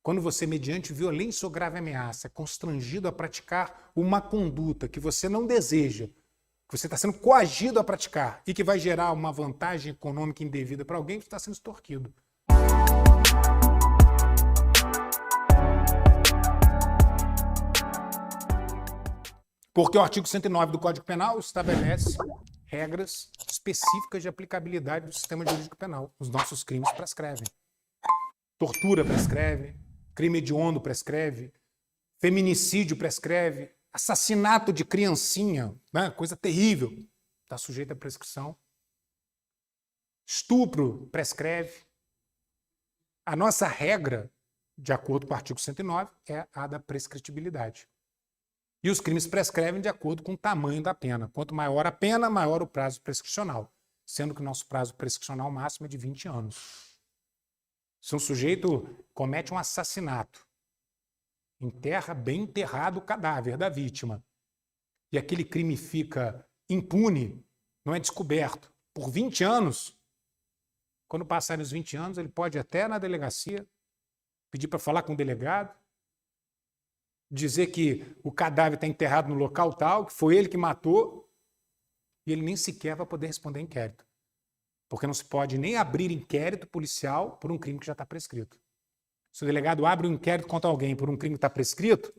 Quando você, mediante violência ou grave ameaça, é constrangido a praticar uma conduta que você não deseja, que você está sendo coagido a praticar e que vai gerar uma vantagem econômica indevida para alguém, você está sendo extorquido. Porque o artigo 109 do Código Penal estabelece regras específicas de aplicabilidade do sistema jurídico penal. Os nossos crimes prescrevem. Tortura prescreve, crime hediondo prescreve, feminicídio prescreve, assassinato de criancinha, né? Coisa terrível, está sujeito à prescrição. Estupro prescreve. A nossa regra, de acordo com o artigo 109, é a da prescritibilidade. E os crimes prescrevem de acordo com o tamanho da pena. Quanto maior a pena, maior o prazo prescricional, sendo que o nosso prazo prescricional máximo é de 20 anos. Se um sujeito comete um assassinato, enterra bem enterrado o cadáver da vítima, e aquele crime fica impune, não é descoberto, por 20 anos, quando passarem os 20 anos, ele pode ir até na delegacia, pedir para falar com o delegado, dizer que o cadáver está enterrado no local tal, que foi ele que matou, e ele nem sequer vai poder responder inquérito. Porque não se pode nem abrir inquérito policial por um crime que já está prescrito. Se o delegado abre um inquérito contra alguém por um crime que está prescrito,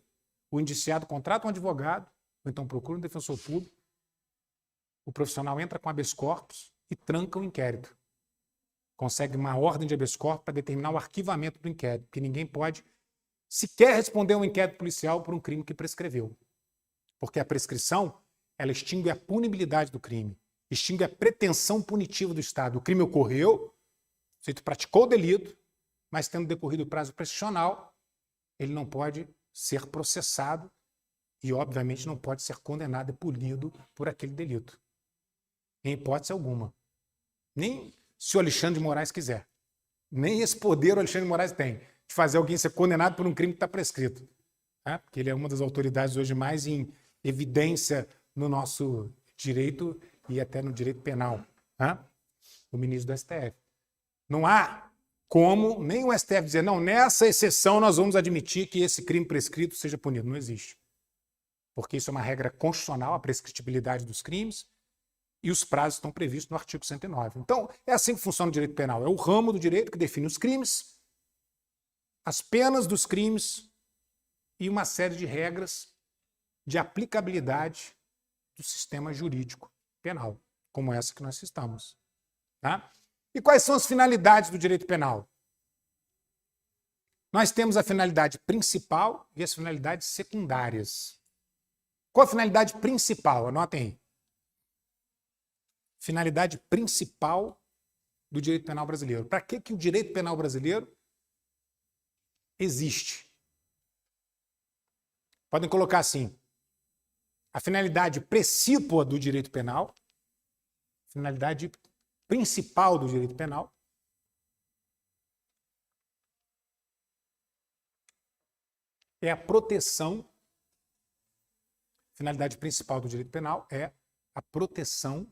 o indiciado contrata um advogado, ou então procura um defensor público, o profissional entra com habeas corpus e tranca o inquérito. Consegue uma ordem de habeas corpus para determinar o arquivamento do inquérito, porque ninguém pode sequer responder a um inquérito policial por um crime que prescreveu. Porque a prescrição, ela extingue a punibilidade do crime, extingue a pretensão punitiva do Estado. O crime ocorreu, o sujeito praticou o delito, mas tendo decorrido o prazo prescricional, ele não pode ser processado e, obviamente, não pode ser condenado e punido por aquele delito. Em hipótese alguma. Nem se o Alexandre de Moraes quiser. Nem esse poder o Alexandre de Moraes tem, de fazer alguém ser condenado por um crime que está prescrito. Tá? Porque ele é uma das autoridades hoje mais em evidência no nosso direito e até no direito penal. Tá? O ministro do STF. Não há como nem o STF dizer, não, nessa exceção nós vamos admitir que esse crime prescrito seja punido. Não existe. Porque isso é uma regra constitucional, a prescritibilidade dos crimes, e os prazos estão previstos no artigo 109. Então, é assim que funciona o direito penal. É o ramo do direito que define os crimes, as penas dos crimes e uma série de regras de aplicabilidade do sistema jurídico penal, como essa que nós estamos. Tá? E quais são as finalidades do direito penal? Nós temos a finalidade principal e as finalidades secundárias. Qual a finalidade principal? Anotem aí. Finalidade principal do direito penal brasileiro. Para que o direito penal brasileiro existe? Podem colocar assim: a finalidade precípua do direito penal, finalidade principal do direito penal, é a proteção. Finalidade principal do direito penal é a proteção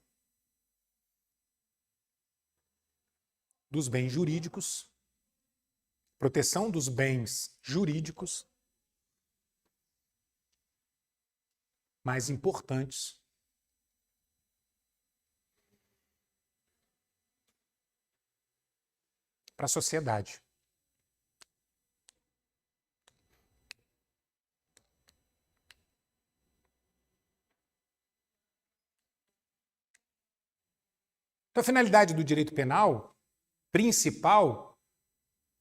dos bens jurídicos, proteção dos bens jurídicos mais importantes para a sociedade. Então, a finalidade do direito penal principal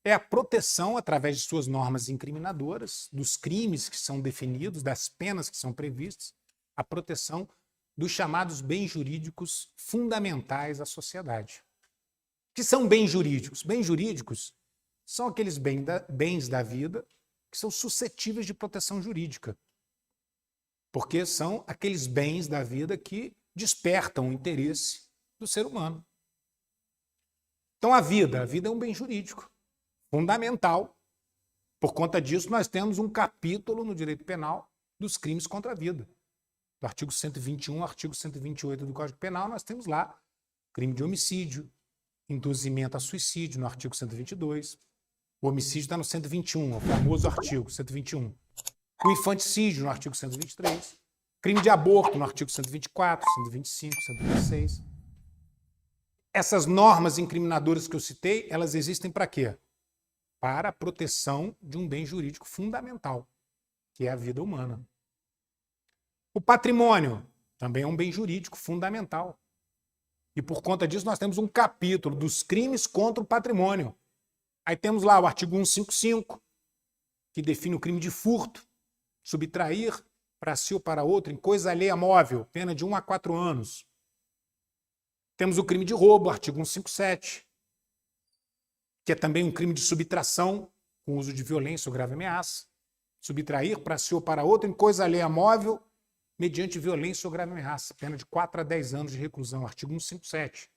é a proteção, através de suas normas incriminadoras, dos crimes que são definidos, das penas que são previstas, a proteção dos chamados bens jurídicos fundamentais à sociedade. O que são bens jurídicos? Bens jurídicos são aqueles bens da vida que são suscetíveis de proteção jurídica, porque são aqueles bens da vida que despertam o interesse do ser humano. Então, a vida é um bem jurídico fundamental. Por conta disso, nós temos um capítulo no direito penal dos crimes contra a vida. Do artigo 121 ao artigo 128 do Código Penal, nós temos lá crime de homicídio, induzimento a suicídio, no artigo 122, O homicídio está no 121, o famoso artigo 121. O infanticídio no artigo 123. Crime de aborto no artigo 124, 125, 126. Essas normas incriminadoras que eu citei, elas existem para quê? Para a proteção de um bem jurídico fundamental, que é a vida humana. O patrimônio também é um bem jurídico fundamental. E por conta disso nós temos um capítulo dos crimes contra o patrimônio. Aí temos lá o artigo 155, que define o crime de furto, subtrair para si ou para outro em coisa alheia móvel, pena de 1 a 4 anos. Temos o crime de roubo, artigo 157, que é também um crime de subtração com uso de violência ou grave ameaça. Subtrair para si ou para outro em coisa alheia móvel, mediante violência ou grave ameaça, pena de 4 a 10 anos de reclusão, artigo 157.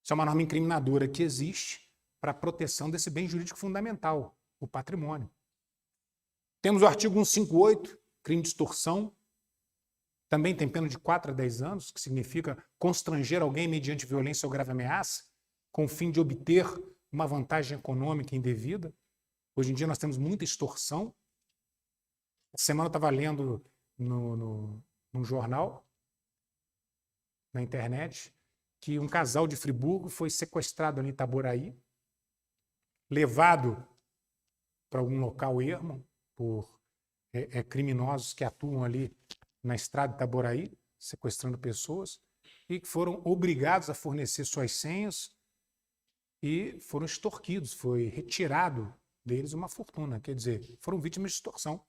Isso é uma norma incriminadora que existe para a proteção desse bem jurídico fundamental, o patrimônio. Temos o artigo 158, crime de extorsão, também tem pena de 4 a 10 anos, que significa constranger alguém mediante violência ou grave ameaça, com o fim de obter uma vantagem econômica indevida. Hoje em dia nós temos muita extorsão. Essa semana eu estava lendo num jornal, na internet, que um casal de Friburgo foi sequestrado ali em Itaboraí, levado para algum local ermo por criminosos que atuam ali na estrada de Itaboraí, sequestrando pessoas, e que foram obrigados a fornecer suas senhas e foram extorquidos, foi retirado deles uma fortuna, quer dizer, foram vítimas de extorsão.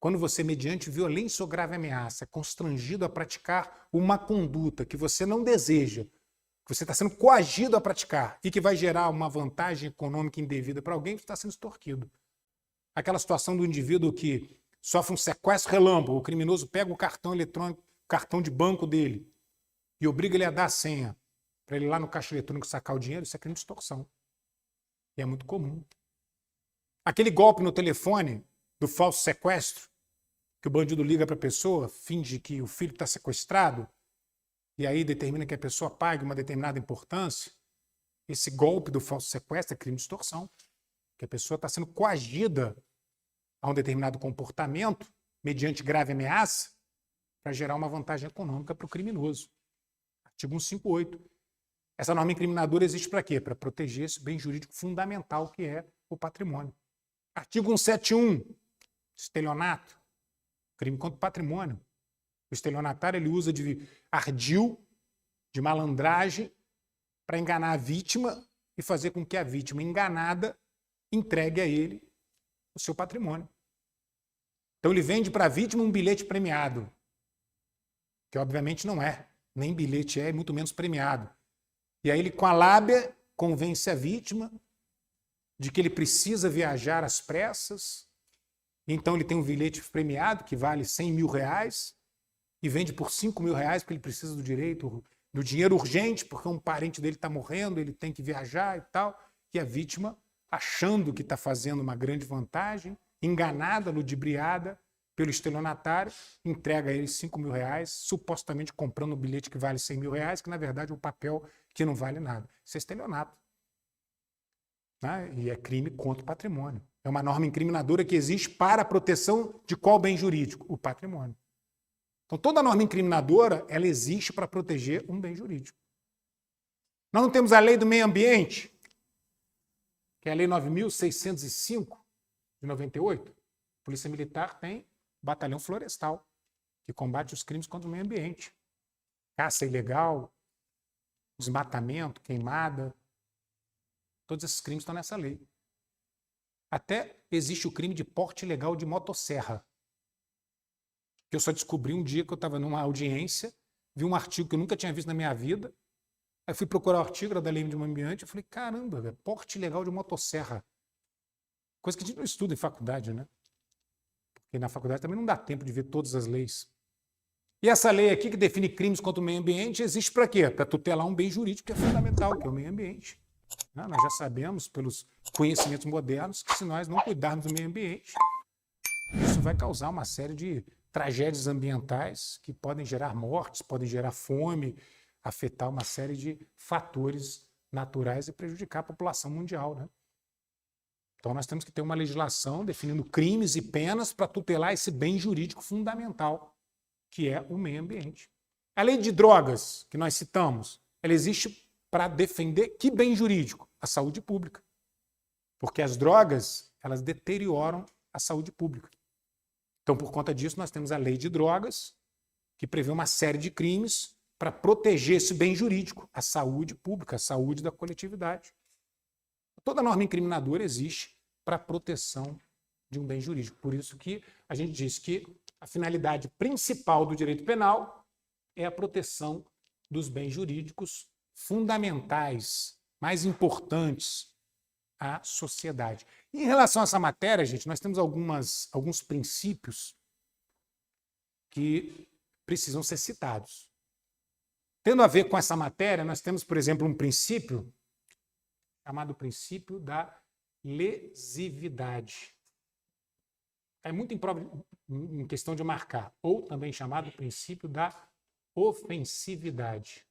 Quando você, mediante violência ou grave ameaça, é constrangido a praticar uma conduta que você não deseja, que você está sendo coagido a praticar e que vai gerar uma vantagem econômica indevida para alguém, você está sendo extorquido. Aquela situação do indivíduo que sofre um sequestro relâmpago, o criminoso pega o cartão eletrônico, o cartão de banco dele e obriga ele a dar a senha para ele ir lá no caixa eletrônico sacar o dinheiro, isso é crime de extorsão. E é muito comum. Aquele golpe no telefone do falso sequestro, que o bandido liga para a pessoa, finge que o filho está sequestrado, e aí determina que a pessoa pague uma determinada importância, esse golpe do falso sequestro é crime de extorsão, que a pessoa está sendo coagida a um determinado comportamento, mediante grave ameaça, para gerar uma vantagem econômica para o criminoso. Artigo 158. Essa norma incriminadora existe para quê? Para proteger esse bem jurídico fundamental que é o patrimônio. Artigo 171. Estelionato. Crime contra o patrimônio. O estelionatário ele usa de ardil, de malandragem, para enganar a vítima e fazer com que a vítima enganada entregue a ele o seu patrimônio. Então ele vende para a vítima um bilhete premiado, que obviamente não é, nem bilhete é, muito menos premiado. E aí ele, com a lábia, convence a vítima de que ele precisa viajar às pressas, então ele tem um bilhete premiado que vale 100 mil reais e vende por 5 mil reais porque ele precisa do dinheiro urgente, porque um parente dele está morrendo, ele tem que viajar e tal, e a vítima, achando que está fazendo uma grande vantagem, enganada, ludibriada pelo estelionatário, entrega a ele 5 mil reais, supostamente comprando um bilhete que vale 100 mil reais, que na verdade é um papel que não vale nada. Isso é estelionato. Né? E é crime contra o patrimônio. É uma norma incriminadora que existe para a proteção de qual bem jurídico? O patrimônio. Então toda norma incriminadora, ela existe para proteger um bem jurídico. Nós não temos a lei do meio ambiente, que é a lei 9.605, de 98. A Polícia Militar tem Batalhão Florestal, que combate os crimes contra o meio ambiente. Caça ilegal, desmatamento, queimada. Todos esses crimes estão nessa lei. Até existe o crime de porte ilegal de motosserra. Que eu só descobri um dia que eu estava numa audiência, vi um artigo que eu nunca tinha visto na minha vida. Aí fui procurar o artigo, era da lei do meio ambiente, eu falei, caramba, porte ilegal de motosserra. Coisa que a gente não estuda em faculdade, né? Porque na faculdade também não dá tempo de ver todas as leis. E essa lei aqui, que define crimes contra o meio ambiente, existe para quê? Para tutelar um bem jurídico que é fundamental, que é o meio ambiente. Nós já sabemos, pelos conhecimentos modernos, que se nós não cuidarmos do meio ambiente, isso vai causar uma série de tragédias ambientais que podem gerar mortes, podem gerar fome, afetar uma série de fatores naturais e prejudicar a população mundial, né? Então, nós temos que ter uma legislação definindo crimes e penas para tutelar esse bem jurídico fundamental, que é o meio ambiente. A lei de drogas, que nós citamos, ela existe para defender que bem jurídico? A saúde pública. Porque as drogas, elas deterioram a saúde pública. Então, por conta disso, nós temos a lei de drogas, que prevê uma série de crimes para proteger esse bem jurídico, a saúde pública, a saúde da coletividade. Toda norma incriminadora existe para a proteção de um bem jurídico. Por isso que a gente diz que a finalidade principal do direito penal é a proteção dos bens jurídicos fundamentais, mais importantes à sociedade. E em relação a essa matéria, gente, nós temos alguns princípios que precisam ser citados. Tendo a ver com essa matéria, nós temos, por exemplo, um princípio chamado princípio da lesividade. É muito impróprio em questão de marcar, ou também chamado princípio da ofensividade,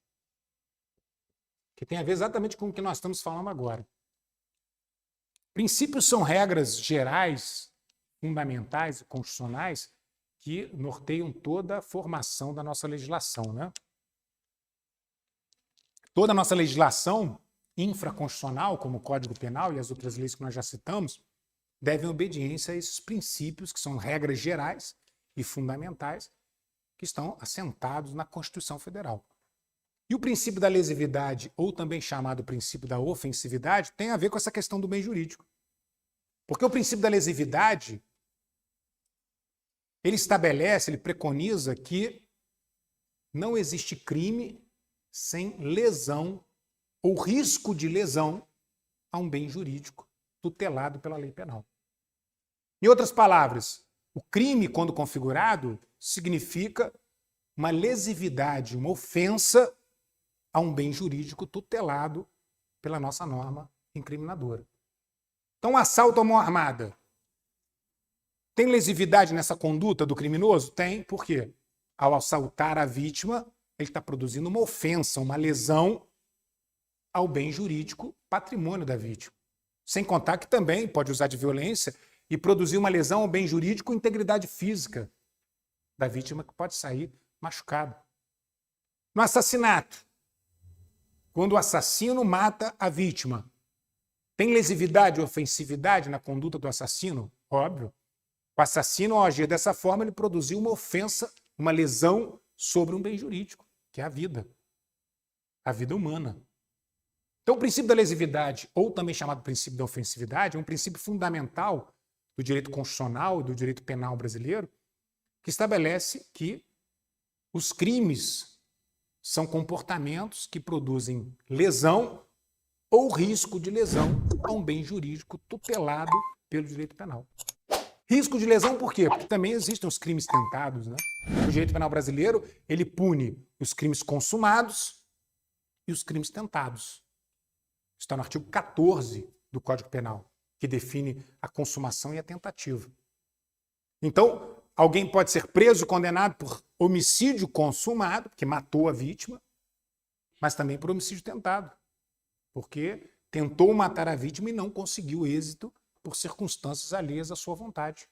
que tem a ver exatamente com o que nós estamos falando agora. Princípios são regras gerais, fundamentais e constitucionais que norteiam toda a formação da nossa legislação, né? Toda a nossa legislação infraconstitucional, como o Código Penal e as outras leis que nós já citamos, devem obediência a esses princípios, que são regras gerais e fundamentais, que estão assentados na Constituição Federal. E o princípio da lesividade, ou também chamado princípio da ofensividade, tem a ver com essa questão do bem jurídico. Porque o princípio da lesividade, ele estabelece, ele preconiza que não existe crime sem lesão ou risco de lesão a um bem jurídico tutelado pela lei penal. Em outras palavras, o crime, quando configurado, significa uma lesividade, uma ofensa a um bem jurídico tutelado pela nossa norma incriminadora. Então, assalto à mão armada. Tem lesividade nessa conduta do criminoso? Tem. Por quê? Ao assaltar a vítima, ele está produzindo uma ofensa, uma lesão ao bem jurídico patrimônio da vítima. Sem contar que também pode usar de violência e produzir uma lesão ao bem jurídico e integridade física da vítima, que pode sair machucado. No assassinato, quando o assassino mata a vítima, tem lesividade ou ofensividade na conduta do assassino? Óbvio. O assassino, ao agir dessa forma, ele produziu uma ofensa, uma lesão sobre um bem jurídico, que é a vida humana. Então, o princípio da lesividade, ou também chamado princípio da ofensividade, é um princípio fundamental do direito constitucional e do direito penal brasileiro, que estabelece que os crimes são comportamentos que produzem lesão ou risco de lesão a um bem jurídico tutelado pelo direito penal. Risco de lesão por quê? Porque também existem os crimes tentados, né? O direito penal brasileiro, ele pune os crimes consumados e os crimes tentados. Está no artigo 14 do Código Penal, que define a consumação e a tentativa. Então, alguém pode ser preso, condenado por homicídio consumado, que matou a vítima, mas também por homicídio tentado, porque tentou matar a vítima e não conseguiu êxito por circunstâncias alheias à sua vontade.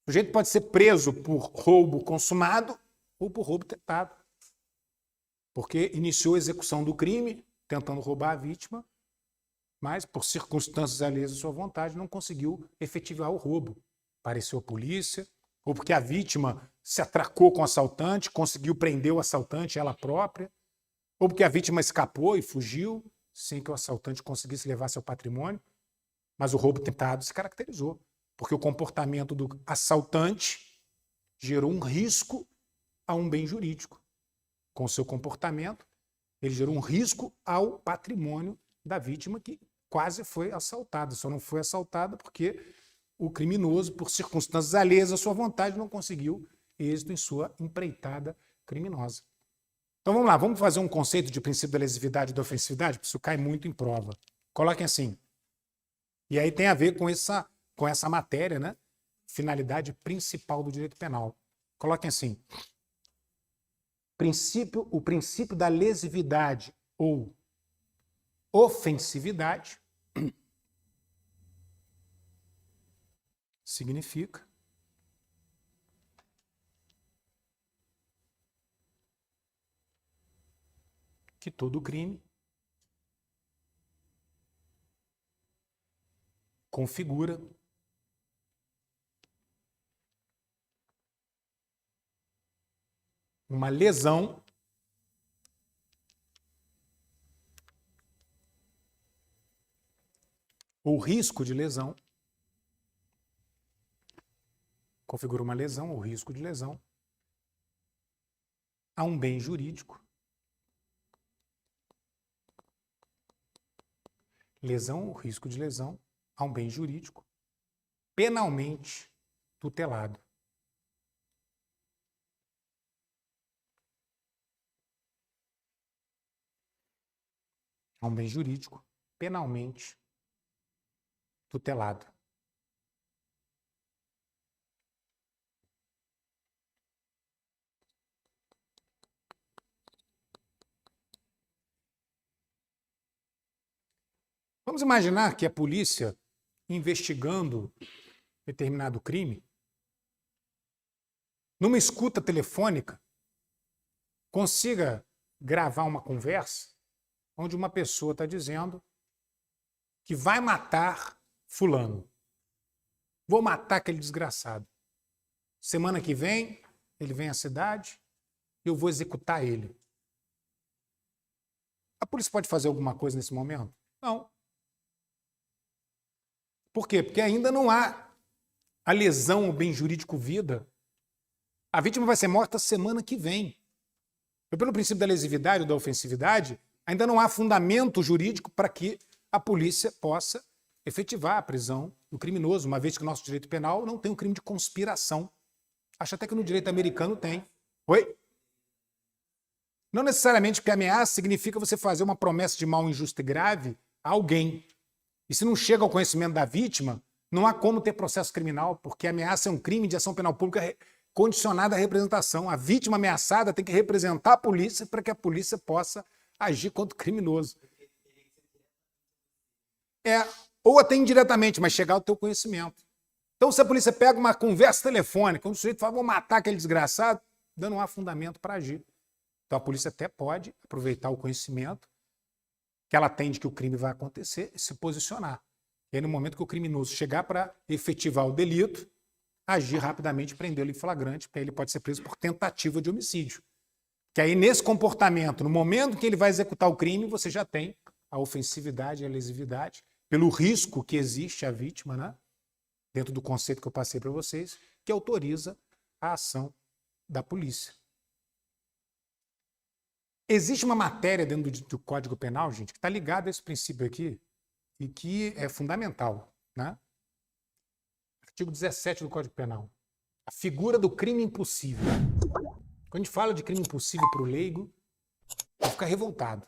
O sujeito pode ser preso por roubo consumado ou por roubo tentado, porque iniciou a execução do crime tentando roubar a vítima, mas por circunstâncias alheias à sua vontade não conseguiu efetivar o roubo. Apareceu a polícia, ou porque a vítima se atracou com o assaltante, conseguiu prender o assaltante ela própria, ou porque a vítima escapou e fugiu sem que o assaltante conseguisse levar seu patrimônio. Mas o roubo tentado se caracterizou, porque o comportamento do assaltante gerou um risco a um bem jurídico. Com o seu comportamento, ele gerou um risco ao patrimônio da vítima, que quase foi assaltada. Só não foi assaltada porque o criminoso, por circunstâncias alheias à sua vontade, não conseguiu êxito em sua empreitada criminosa. Então vamos lá, vamos fazer um conceito de princípio da lesividade e da ofensividade, porque isso cai muito em prova. Coloquem assim. E aí tem a ver com essa matéria, né? Finalidade principal do direito penal. Coloquem assim. O princípio da lesividade ou ofensividade significa que todo crime configura uma lesão ou risco de lesão, configura uma lesão ou risco de lesão a um bem jurídico, lesão ou risco de lesão a um bem jurídico penalmente tutelado. A um bem jurídico penalmente tutelado. Vamos imaginar que a polícia, investigando determinado crime, numa escuta telefônica, consiga gravar uma conversa onde uma pessoa está dizendo que vai matar fulano. Vou matar aquele desgraçado. Semana que vem, ele vem à cidade e eu vou executar ele. A polícia pode fazer alguma coisa nesse momento? Não. Por quê? Porque ainda não há a lesão ao bem jurídico vida. A vítima vai ser morta semana que vem. Pelo princípio da lesividade ou da ofensividade, ainda não há fundamento jurídico para que a polícia possa efetivar a prisão do criminoso, uma vez que o nosso direito penal não tem o crime de conspiração. Acho até que no direito americano tem. Oi? Não necessariamente porque ameaça significa você fazer uma promessa de mal injusto e grave a alguém. E se não chega ao conhecimento da vítima, não há como ter processo criminal, porque a ameaça é um crime de ação penal pública condicionada à representação. A vítima ameaçada tem que representar a polícia para que a polícia possa agir contra o criminoso. Ou até indiretamente, mas chegar ao teu conhecimento. Então, se a polícia pega uma conversa telefônica, onde o sujeito fala, vou matar aquele desgraçado, não há fundamento para agir. Então, a polícia até pode aproveitar o conhecimento que ela tem de que o crime vai acontecer e se posicionar. E aí, no momento que o criminoso chegar para efetivar o delito, agir rapidamente e prendê-lo em flagrante, porque aí ele pode ser preso por tentativa de homicídio. Que aí, nesse comportamento, no momento que ele vai executar o crime, você já tem a ofensividade e a lesividade, pelo risco que existe à vítima, né? Dentro do conceito que eu passei para vocês, que autoriza a ação da polícia. Existe uma matéria dentro do Código Penal, gente, que está ligada a esse princípio aqui e que é fundamental, né? Artigo 17 do Código Penal. A figura do crime impossível. Quando a gente fala de crime impossível para o leigo, ele fica revoltado.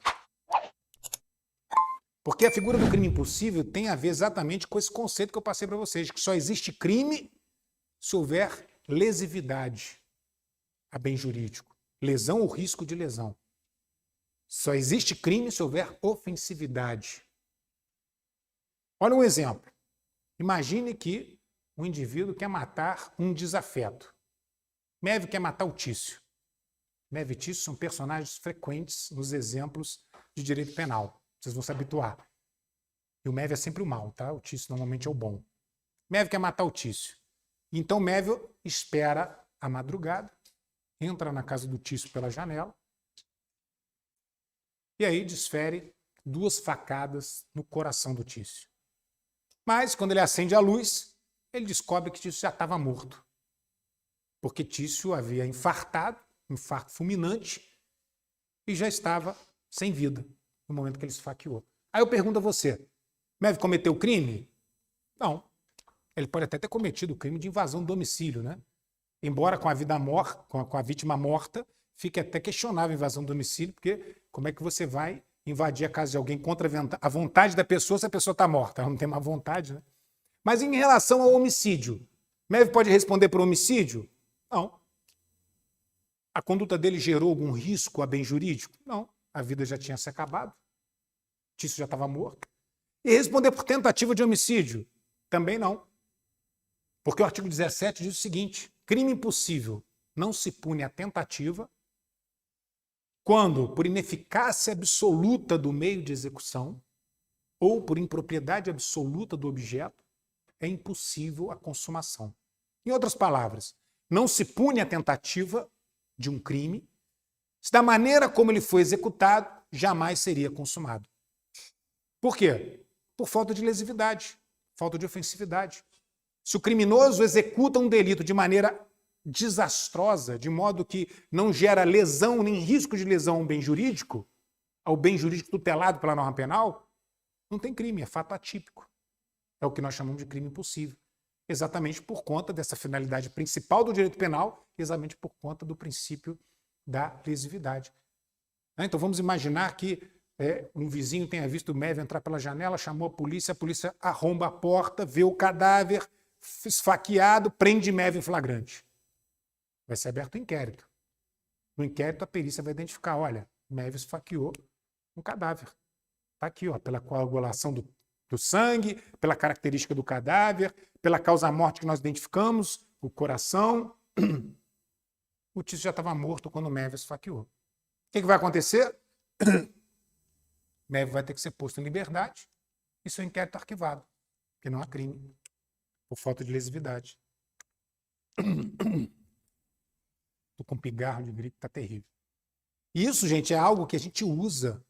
Porque a figura do crime impossível tem a ver exatamente com esse conceito que eu passei para vocês, que só existe crime se houver lesividade a bem jurídico. Lesão ou risco de lesão. Só existe crime se houver ofensividade. Olha um exemplo. Imagine que um indivíduo quer matar um desafeto. Mévio quer matar o Tício. Mévio e Tício são personagens frequentes nos exemplos de direito penal. Vocês vão se habituar. E o Mévio é sempre o mal, tá? O Tício normalmente é o bom. Mévio quer matar o Tício. Então Mévio espera a madrugada, entra na casa do Tício pela janela e aí desfere 2 facadas no coração do Tício. Mas quando ele acende a luz, ele descobre que Tício já estava morto. Porque Tício havia infartado, um infarto fulminante, e já estava sem vida no momento que ele esfaqueou. Aí eu pergunto a você, Mévio cometeu o crime? Não. Ele pode até ter cometido o crime de invasão do domicílio, né? Embora com a vida morta, com a vítima morta, fique até questionável a invasão do domicílio, porque como é que você vai invadir a casa de alguém contra a vontade da pessoa se a pessoa está morta? Ela não tem má vontade, né? Mas em relação ao homicídio, Mévio pode responder por homicídio? Não. A conduta dele gerou algum risco a bem jurídico? Não. A vida já tinha se acabado. Tício já estava morto. E responder por tentativa de homicídio? Também não. Porque o artigo 17 diz o seguinte: crime impossível não se pune a tentativa quando, por ineficácia absoluta do meio de execução ou por impropriedade absoluta do objeto, é impossível a consumação. Em outras palavras, não se pune a tentativa de um crime se da maneira como ele foi executado jamais seria consumado. Por quê? Por falta de lesividade, falta de ofensividade. Se o criminoso executa um delito de maneira desastrosa, de modo que não gera lesão nem risco de lesão ao bem jurídico tutelado pela norma penal, não tem crime, é fato atípico. É o que nós chamamos de crime impossível. Exatamente por conta dessa finalidade principal do direito penal, exatamente por conta do princípio da lesividade. Então vamos imaginar que um vizinho tenha visto o Mévio entrar pela janela, chamou a polícia arromba a porta, vê o cadáver esfaqueado, prende Mévio em flagrante. Vai ser aberto o inquérito. No inquérito, a perícia vai identificar, olha, Mévio esfaqueou um cadáver. Está aqui, ó, pela coagulação do sangue, pela característica do cadáver, pela causa-morte que nós identificamos, o coração. O Tício já estava morto quando o Mévio esfaqueou. O que vai acontecer? Mévio vai ter que ser posto em liberdade e seu inquérito arquivado, porque não há crime, por falta de lesividade. Estou com um pigarro de gripe, está terrível. E isso, gente, é algo que a gente usa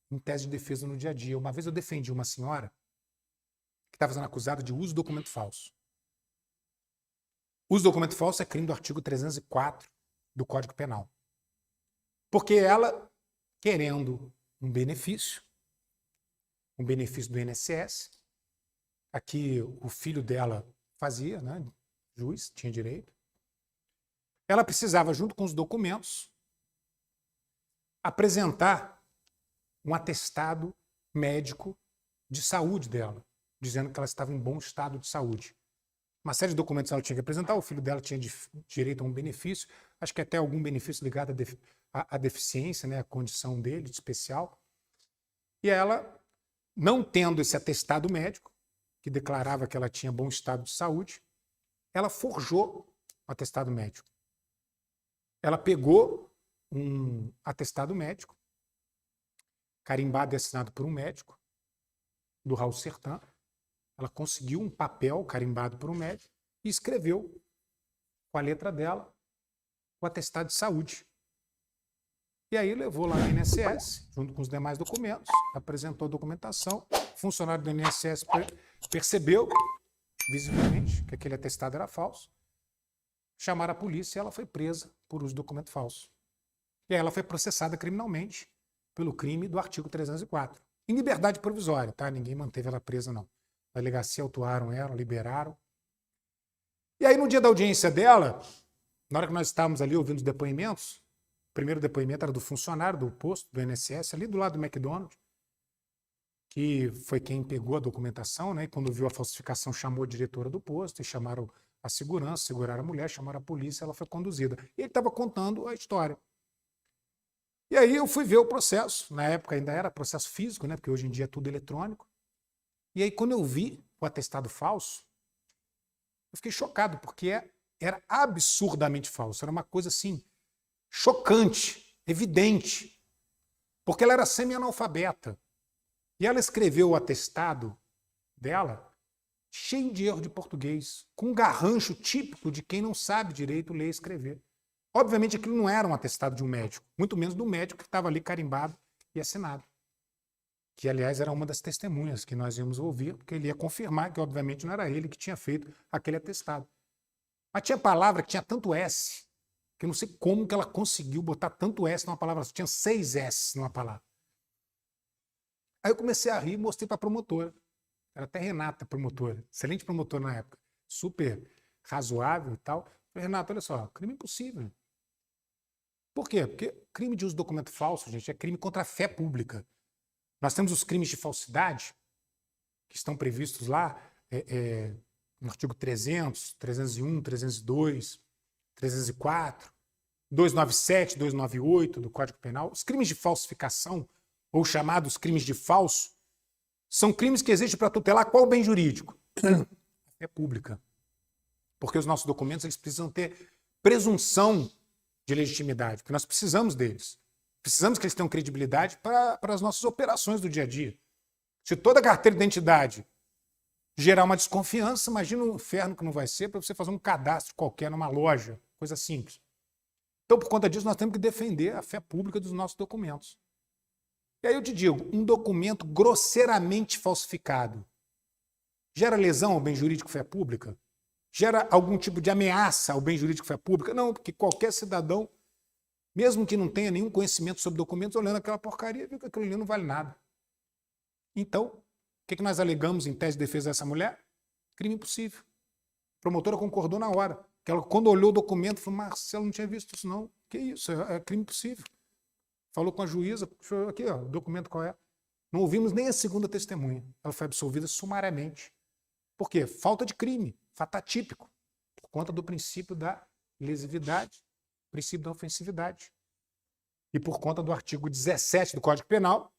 em tese de defesa no dia a dia. Uma vez eu defendi uma senhora que estava sendo acusada de uso de documento falso. Uso de documento falso é crime do artigo 304 do Código Penal. Porque ela, querendo um benefício do INSS, aqui o filho dela fazia, né, juiz, tinha direito, ela precisava, junto com os documentos, apresentar um atestado médico de saúde dela, dizendo que ela estava em bom estado de saúde. Uma série de documentos ela tinha que apresentar, o filho dela tinha direito a um benefício, acho que até algum benefício ligado à deficiência, né, à condição dele, de especial. E ela, não tendo esse atestado médico, que declarava que ela tinha bom estado de saúde, ela forjou o atestado médico. Ela pegou um atestado médico, carimbado e assinado por um médico, do Raul Sertan. Ela conseguiu um papel carimbado por um médico e escreveu, com a letra dela, o atestado de saúde. E aí levou lá no INSS, junto com os demais documentos, apresentou a documentação, o funcionário do INSS percebeu, visivelmente, que aquele atestado era falso, chamaram a polícia e ela foi presa por uso de documento falso. E aí ela foi processada criminalmente pelo crime do artigo 304. Em liberdade provisória, tá? Ninguém manteve ela presa, não. A delegacia autuaram ela, liberaram. E aí, no dia da audiência dela, na hora que nós estávamos ali ouvindo os depoimentos, o primeiro depoimento era do funcionário do posto do INSS, ali do lado do McDonald's, que foi quem pegou a documentação, né? E quando viu a falsificação, chamou a diretora do posto e chamaram a segurança, seguraram a mulher, chamaram a polícia, ela foi conduzida. E ele estava contando a história. E aí eu fui ver o processo, na época ainda era processo físico, né? Porque hoje em dia é tudo eletrônico. E aí quando eu vi o atestado falso, eu fiquei chocado, porque era absurdamente falso, era uma coisa assim, chocante, evidente, porque ela era semi-analfabeta. E ela escreveu o atestado dela cheio de erro de português, com um garrancho típico de quem não sabe direito ler e escrever. Obviamente aquilo não era um atestado de um médico, muito menos do médico que estava ali carimbado e assinado. Que, aliás, era uma das testemunhas que nós íamos ouvir, porque ele ia confirmar que, obviamente, não era ele que tinha feito aquele atestado. Mas tinha palavra que tinha tanto S, que eu não sei como que ela conseguiu botar tanto S numa palavra, tinha 6 S numa palavra. Aí eu comecei a rir e mostrei para a promotora. Era até Renata, promotora, excelente promotora na época, super razoável e tal. Falei, Renata, olha só, crime impossível. Por quê? Porque crime de uso de documento falso, gente, é crime contra a fé pública. Nós temos os crimes de falsidade, que estão previstos lá no artigo 300, 301, 302, 304, 297, 298 do Código Penal. Os crimes de falsificação, ou chamados crimes de falso, são crimes que existem para tutelar qual bem jurídico? A fé pública. Porque os nossos documentos eles precisam ter presunção de legitimidade, porque nós precisamos deles. Precisamos que eles tenham credibilidade para as nossas operações do dia a dia. Se toda carteira de identidade gerar uma desconfiança, imagina o inferno que não vai ser para você fazer um cadastro qualquer numa loja, coisa simples. Então, por conta disso, nós temos que defender a fé pública dos nossos documentos. E aí eu te digo, um documento grosseiramente falsificado gera lesão ao bem jurídico fé pública? Gera algum tipo de ameaça ao bem jurídico fé pública? Não, porque qualquer cidadão, mesmo que não tenha nenhum conhecimento sobre documentos, olhando aquela porcaria, viu que aquilo ali não vale nada. Então, o que nós alegamos em tese de defesa dessa mulher? Crime impossível. A promotora concordou na hora. Que ela, quando olhou o documento, falou, Marcelo, não tinha visto isso não. Que isso? É crime impossível. Falou com a juíza, aqui, ó, o documento qual é? Não ouvimos nem a segunda testemunha. Ela foi absolvida sumariamente. Por quê? Falta de crime, fato atípico, por conta do princípio da lesividade, princípio da ofensividade. E por conta do artigo 17 do Código Penal,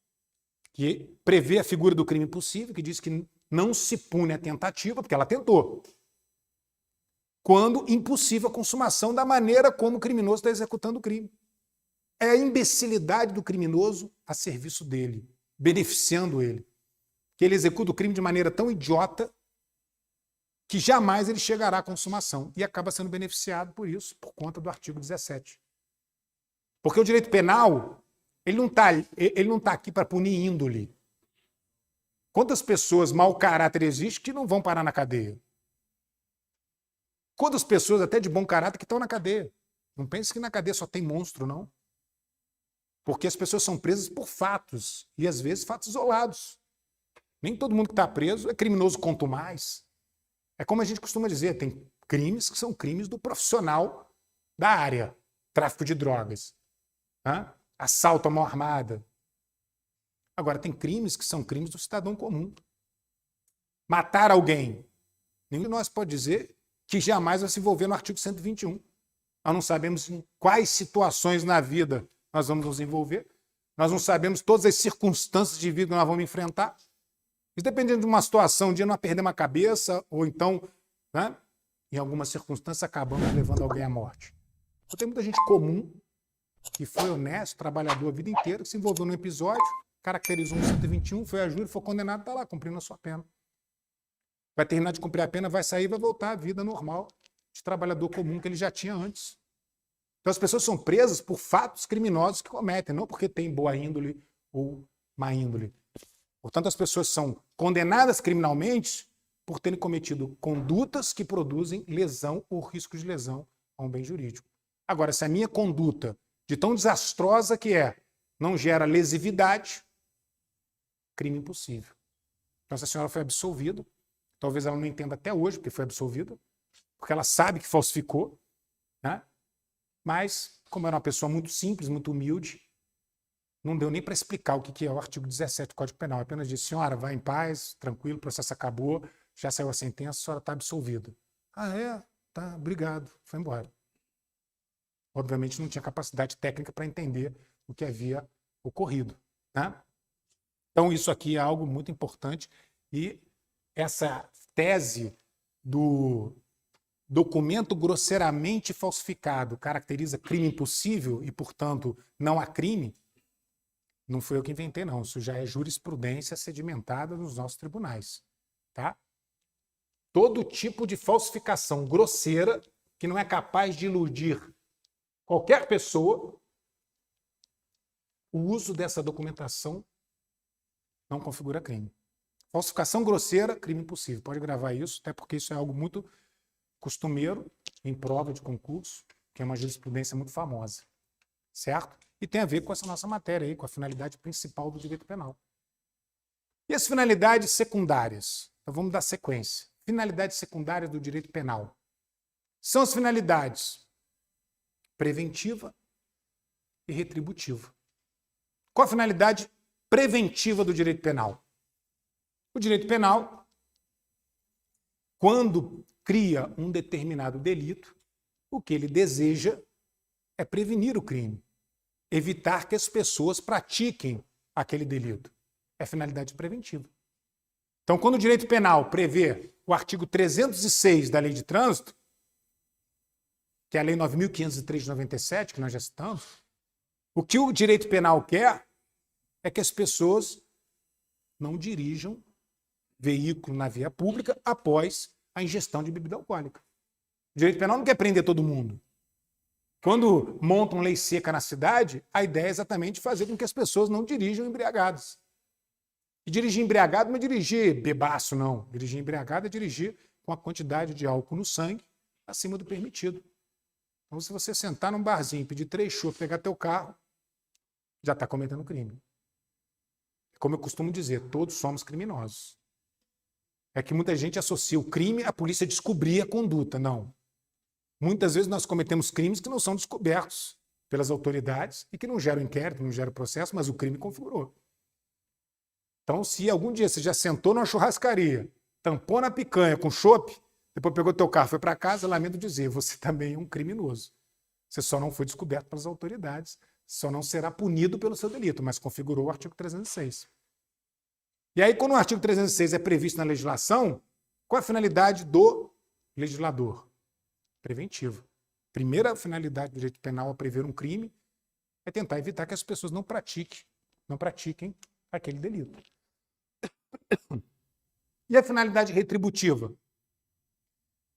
que prevê a figura do crime impossível, que diz que não se pune a tentativa, porque ela tentou, quando impossível a consumação da maneira como o criminoso está executando o crime. É a imbecilidade do criminoso a serviço dele, beneficiando ele. Que ele executa o crime de maneira tão idiota que jamais ele chegará à consumação e acaba sendo beneficiado por isso, por conta do artigo 17. Porque o direito penal, ele não tá aqui para punir índole. Quantas pessoas mau caráter existem que não vão parar na cadeia? Quantas pessoas até de bom caráter que estão na cadeia? Não pense que na cadeia só tem monstro, não. Porque as pessoas são presas por fatos, e às vezes fatos isolados. Nem todo mundo que está preso é criminoso quanto mais. É como a gente costuma dizer, tem crimes que são crimes do profissional da área. Tráfico de drogas, assalto à mão armada. Agora, tem crimes que são crimes do cidadão comum. Matar alguém. Nenhum de nós pode dizer que jamais vai se envolver no artigo 121. Nós não sabemos em quais situações na vida nós vamos nos envolver. Nós não sabemos todas as circunstâncias de vida que nós vamos enfrentar. E dependendo de uma situação, um dia nós perdemos a cabeça, ou então, em alguma circunstância, acabamos levando alguém à morte. Então, tem muita gente comum, que foi honesto, trabalhador a vida inteira, que se envolveu num episódio, caracterizou um 121, foi a júri, foi condenado, está lá, cumprindo a sua pena. Vai terminar de cumprir a pena, vai sair, vai voltar à vida normal de trabalhador comum que ele já tinha antes. Então as pessoas são presas por fatos criminosos que cometem, não porque tem boa índole ou má índole. Portanto, as pessoas são condenadas criminalmente por terem cometido condutas que produzem lesão ou risco de lesão a um bem jurídico. Agora, se a minha conduta, de tão desastrosa que é, não gera lesividade, crime impossível. Então, essa senhora foi absolvida. Talvez ela não entenda até hoje porque foi absolvida, porque ela sabe que falsificou, Mas, como era uma pessoa muito simples, muito humilde, não deu nem para explicar o que é o artigo 17 do Código Penal. Apenas disse, senhora, vá em paz, tranquilo, o processo acabou, já saiu a sentença, a senhora está absolvida. Ah, é? Tá, obrigado. Foi embora. Obviamente não tinha capacidade técnica para entender o que havia ocorrido. Então isso aqui é algo muito importante e essa tese do documento grosseiramente falsificado caracteriza crime impossível e, portanto, não há crime, não foi eu que inventei, não. Isso já é jurisprudência sedimentada nos nossos tribunais. Todo tipo de falsificação grosseira que não é capaz de iludir qualquer pessoa, o uso dessa documentação não configura crime. Falsificação grosseira, crime impossível. Pode gravar isso, até porque isso é algo muito costumeiro em prova de concurso, que é uma jurisprudência muito famosa. Certo? E tem a ver com essa nossa matéria aí, com a finalidade principal do direito penal. E as finalidades secundárias? Então vamos dar sequência. Finalidades secundárias do direito penal. São as finalidades preventiva e retributiva. Qual a finalidade preventiva do direito penal? O direito penal, quando cria um determinado delito, o que ele deseja é prevenir o crime, evitar que as pessoas pratiquem aquele delito. É finalidade preventiva. Então, quando o direito penal prevê o artigo 306 da Lei de Trânsito, que é a Lei 9.503 de 97, que nós já citamos, o que o direito penal quer é que as pessoas não dirijam veículo na via pública após a ingestão de bebida alcoólica. O direito penal não quer prender todo mundo. Quando montam lei seca na cidade, a ideia é exatamente fazer com que as pessoas não dirijam embriagadas. E dirigir embriagado não é dirigir bebaço, não. Dirigir embriagado é dirigir com a quantidade de álcool no sangue acima do permitido. Então, se você sentar num barzinho, pedir 3 chopp, pegar teu carro, já está cometendo crime. Como eu costumo dizer, todos somos criminosos. É que muita gente associa o crime à polícia descobrir a conduta. Não. Muitas vezes nós cometemos crimes que não são descobertos pelas autoridades e que não geram inquérito, não geram processo, mas o crime configurou. Então, se algum dia você já sentou numa churrascaria, tampou na picanha com chopp, depois pegou teu carro e foi para casa, lamento dizer, você também é um criminoso. Você só não foi descoberto pelas autoridades, só não será punido pelo seu delito, mas configurou o artigo 306. E aí, quando o artigo 306 é previsto na legislação, qual é a finalidade do legislador? Preventiva. Primeira finalidade do direito penal ao prever um crime é tentar evitar que as pessoas não pratiquem aquele delito. E a finalidade retributiva?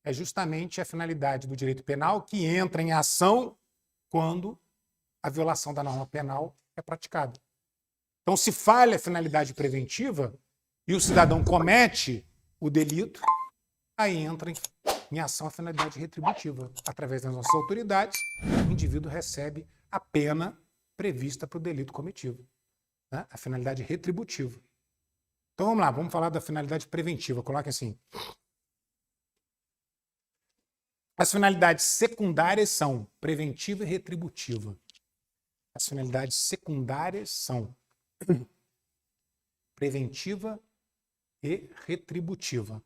É justamente a finalidade do direito penal que entra em ação quando a violação da norma penal é praticada. Então, se falha a finalidade preventiva e o cidadão comete o delito, aí entra em ação a finalidade retributiva. Através das nossas autoridades, o indivíduo recebe a pena prevista para o delito cometido. Né? A finalidade retributiva. Então vamos lá, vamos falar da finalidade preventiva. Coloque assim. As finalidades secundárias são preventiva e retributiva. As finalidades secundárias são preventiva e retributiva.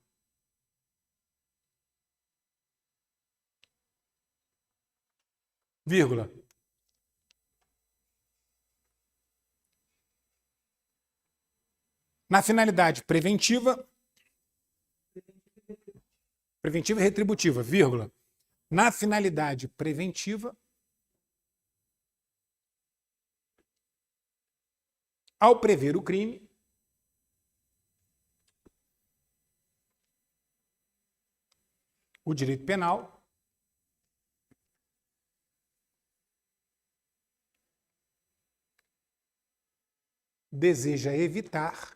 Vírgula. Na finalidade preventiva e retributiva, vírgula. Na finalidade preventiva, ao prever o crime, o direito penal deseja evitar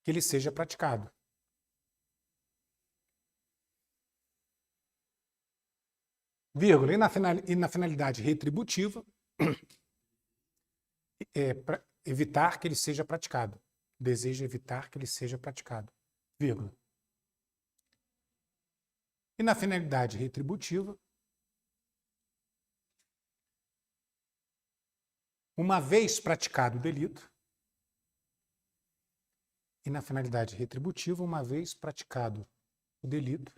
que ele seja praticado. Vírgula, e na finalidade retributiva, para evitar que ele seja praticado. Deseja evitar que ele seja praticado. Vírgula. E na finalidade retributiva, uma vez praticado o delito, e na finalidade retributiva, uma vez praticado o delito,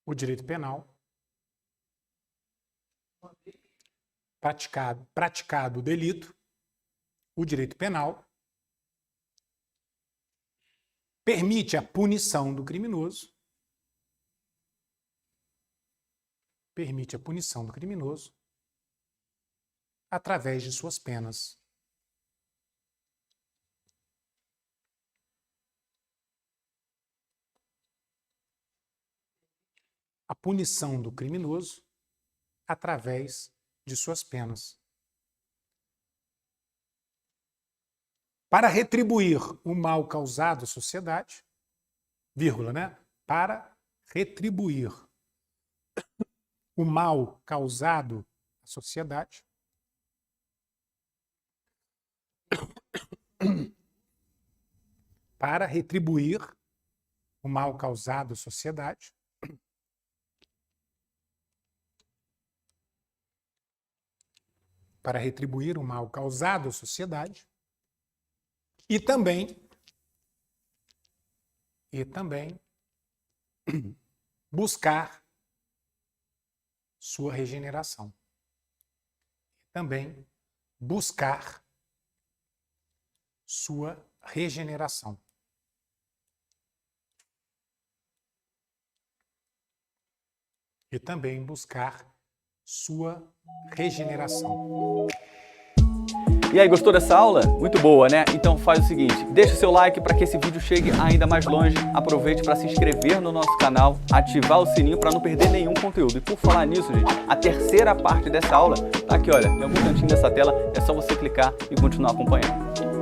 o direito penal, praticado o delito, o direito penal permite a punição do criminoso, através de suas penas. A punição do criminoso através de suas penas. Para retribuir o mal causado à sociedade, vírgula, né? Para retribuir o mal causado à sociedade, para retribuir o mal causado à sociedade, para retribuir o mal causado à sociedade, e também buscar sua regeneração. também buscar sua regeneração. E também buscar sua regeneração. E aí, gostou dessa aula? Muito boa, né? Então faz o seguinte, deixa o seu like para que esse vídeo chegue ainda mais longe, aproveite para se inscrever no nosso canal, ativar o sininho para não perder nenhum conteúdo. E por falar nisso, gente, a terceira parte dessa aula tá aqui, olha, em algum cantinho dessa tela, é só você clicar e continuar acompanhando.